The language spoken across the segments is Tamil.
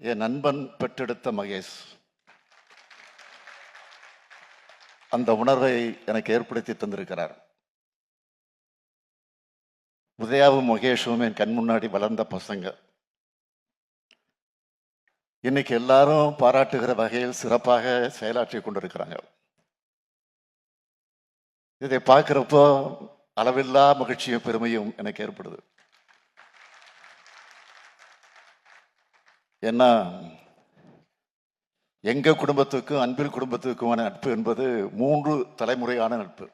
என் நண்பன் பெற்றெடுத்த மகேஷ் அந்த உணர்வை எனக்கு ஏற்படுத்தி தந்திருக்கிறார். உதயாவும் மகேஷும் என் கண் முன்னாடி வளர்ந்த பசங்க. இன்னைக்கு எல்லாரும் பாராட்டுகிற வகையில் சிறப்பாக செயலாற்றி கொண்டிருக்கிறாங்க. இதை பார்க்கிறப்போ அளவில்லா மகிழ்ச்சியும் பெருமையும் எனக்கு ஏற்படுது. ஏன்னா எங்க குடும்பத்துக்கும் அன்பில் குடும்பத்துக்குமான நட்பு என்பது 3 தலைமுறையான நட்பு.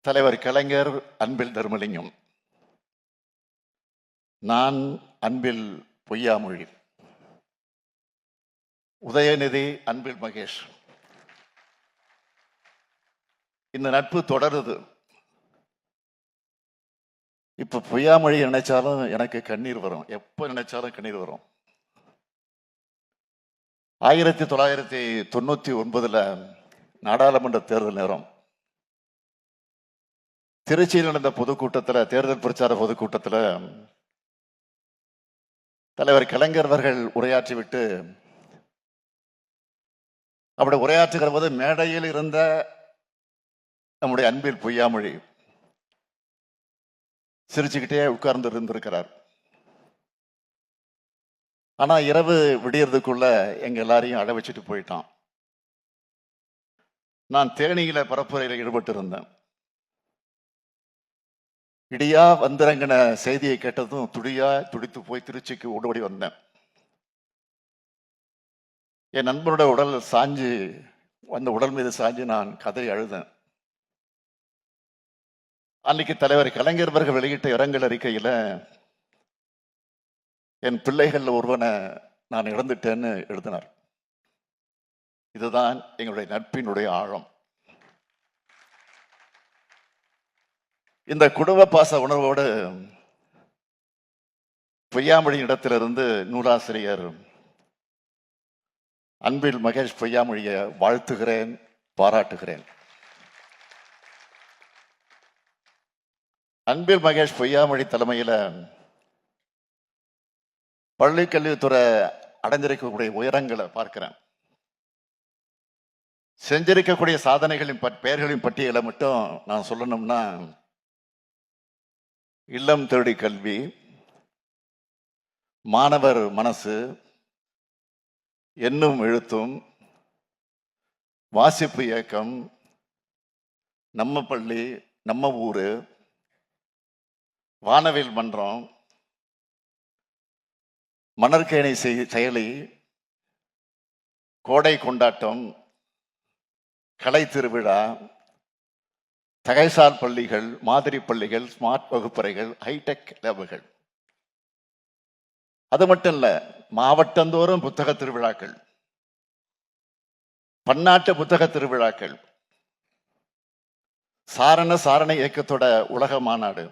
தலைவர் கலைஞர் அன்பில் தர்மலிங்கம், நான் அன்பில் பொய்யாமொழி, உதயநிதி அன்பில் மகேஷ். இந்த நட்பு தொடருது. இப்ப பொய்யாமொழி நினைச்சாலும் எனக்கு கண்ணீர் வரும், எப்ப நினைச்சாலும் கண்ணீர் வரும். 1999 நாடாளுமன்ற தேர்தல் நேரம் திருச்சியில் நடந்த பொதுக்கூட்டத்தில், தேர்தல் பிரச்சார பொதுக்கூட்டத்தில் தலைவர் கலைஞர் அவர்கள் உரையாற்றிவிட்டு அப்படி உரையாற்றுகிற போது மேடையில் இருந்த நம்முடைய அன்பில் பொய்யாமொழி சிரிச்சுக்கிட்டே உட்கார்ந்து இருந்திருக்கிறார். ஆனா இரவு விடியறதுக்குள்ள எங்க எல்லாரையும் அழ வச்சுட்டு போயிட்டான். நான் தேனியில பரப்புரையில் ஈடுபட்டு இருந்தேன். இடியா வந்திறங்கின செய்தியை கேட்டதும் துடித்து போய் திருச்சிக்கு ஓடி வந்தேன். என் நண்பனோட உடல் சாஞ்சு, அந்த உடல் மீது சாஞ்சு நான் கதறி அழுதேன். அன்னைக்கு தலைவர் கலைஞர் அவர்கள் வெளியிட்ட இரங்கல் அறிக்கையில என் பிள்ளைகள் ஒருவனை நான் இழந்துட்டேன்னு எழுதினார். இதுதான் எங்களுடைய நட்பினுடைய ஆழம். இந்த குடும்ப பாச உணர்வோடு பொய்யாமொழி இடத்திலிருந்து நூலாசிரியர் அன்பில் மகேஷ் பொய்யாமொழியை வாழ்த்துகிறேன், பாராட்டுகிறேன். அன்பில் மகேஷ் பொய்யாமொழி தலைமையில பள்ளி கல்வித்துறை அடைந்திருக்கக்கூடிய உயரங்களை பார்க்கிறேன். செஞ்சிருக்கக்கூடிய சாதனைகளின் பெயர்களின் பட்டியலை மட்டும் நான் சொல்லணும்னா, இல்லம் தேடி கல்வி, மாணவர் மனசு, எண்ணும் எழுத்தும், வாசிப்பு இயக்கம், நம்ம பள்ளி நம்ம ஊரு, வானவில் மன்றம், மணற்கேணி செயலி, கோடை கொண்டாட்டம், கலை திருவிழா, தகைசால் பள்ளிகள், மாதிரி பள்ளிகள், ஸ்மார்ட் வகுப்பறைகள், ஹைடெக் லேபுகள். அது மட்டும் இல்ல, மாவட்டந்தோறும் புத்தக திருவிழாக்கள், பன்னாட்டு புத்தக திருவிழாக்கள், சாரண இயக்கத்தோட உலக மாநாடு,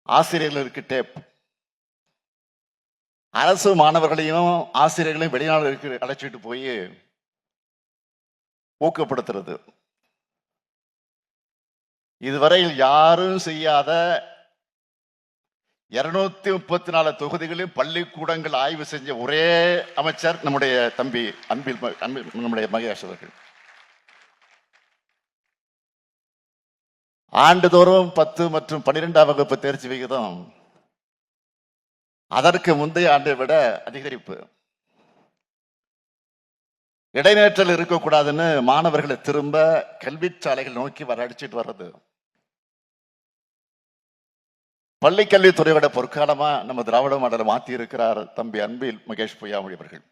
ஆசிரியர்களுக்கு டேப், அரசு மாணவர்களையும் ஆசிரியர்களையும் வெளிநாடுகளுக்கு அழைச்சிட்டு போய் ஊக்கப்படுத்துறது. இதுவரையில் யாரும் செய்யாத 234 தொகுதிகளில் பள்ளிக்கூடங்கள் ஆய்வு செஞ்ச ஒரே அமைச்சர் நம்முடைய தம்பி அன்பில் நம்முடைய மகேஷ் அவர்கள். ஆண்டுதோறும் 10 மற்றும் 12ஆம் வகுப்பு தேர்ச்சி விகிதம் அதற்கு முந்தைய ஆண்டை விட அதிகரிப்பு. இடைநேற்றல் இருக்கக்கூடாதுன்னு மாணவர்களை திரும்ப கல்வி சாலைகள் நோக்கி அடிச்சுட்டு வர்றது. பள்ளி கல்வித்துறையோட பொற்காலமா நம்ம திராவிட மாடலை மாற்றி இருக்கிறார் தம்பி அன்பில் மகேஷ் பொய்யாமொழி அவர்கள்.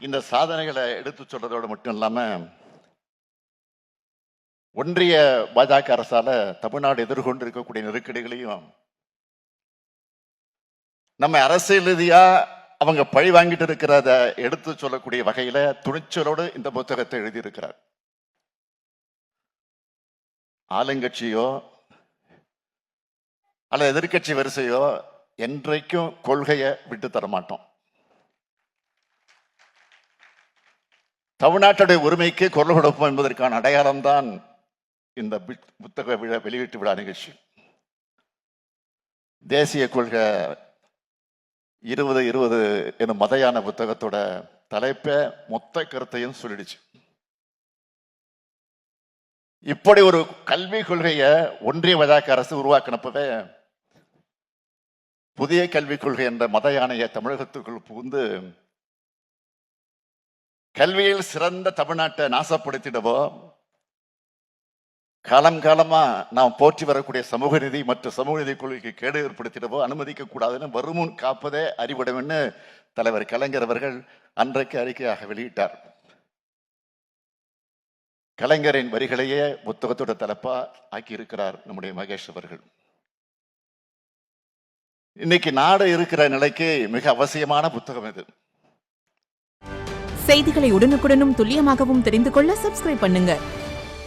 இந்த சாதனைகளை எடுத்து சொல்றதோடு மட்டும் இல்லாம, ஒன்றிய பாஜக அரசால தமிழ்நாடு எதிர்கொண்டு இருக்கக்கூடிய நெருக்கடிகளையும் நம்ம அரசியல் ரீதியா அவங்க பழி வாங்கிட்டு இருக்கிறத எடுத்து சொல்லக்கூடிய வகையில துணிச்சலோடு இந்த புத்தகத்தை எழுதியிருக்கிறார். ஆளுங்கட்சியோ அல்ல எதிர்கட்சி வரிசையோ என்றைக்கும் கொள்கையை விட்டு தர மாட்டோம். தமிழ்நாட்டுடைய உரிமைக்கு குரல் கொடுப்போம் என்பதற்கான அடையாளம் தான் இந்த புத்தக வெளியீட்டு விழா நிகழ்ச்சி. தேசிய கொள்கை 2020 எனும் மதயான புத்தகத்தோட தலைப்பை மொத்த கருத்தையும் சொல்லிடுச்சு. இப்படி ஒரு கல்வி கொள்கையை ஒன்றிய பாஜக அரசு உருவாக்கினப்பவே புதிய கல்விக் கொள்கை என்ற மத யானையை தமிழகத்துக்குள் புகுந்து கல்வியில் சிறந்த தமிழ்நாட்டை நாசப்படுத்திடவோ, காலம் காலமா நாம் போற்றி வரக்கூடிய சமூக நீதி மற்றும் சமூக நீதி கொள்கைக்கு கேடு ஏற்படுத்திடவோ அனுமதிக்க கூடாதுன்னு வருமுன் காப்பதே அறிவிடம்னு தலைவர் கலைஞர் அவர்கள் அன்றைக்கு அறிக்கையாக வெளியிட்டார். கலைஞரின் வரிகளையே புத்தகத்தோட தலைப்பா ஆக்கியிருக்கிறார் நம்முடைய மகேஷ் அவர்கள். இன்னைக்கு நாடு இருக்கிற நிலைக்கு மிக அவசியமான புத்தகம் இது. செய்திகளை உடனுக்குடனும் துல்லியமாகவும் தெரிந்து கொள்ள சப்ஸ்கிரைப் பண்ணுங்க.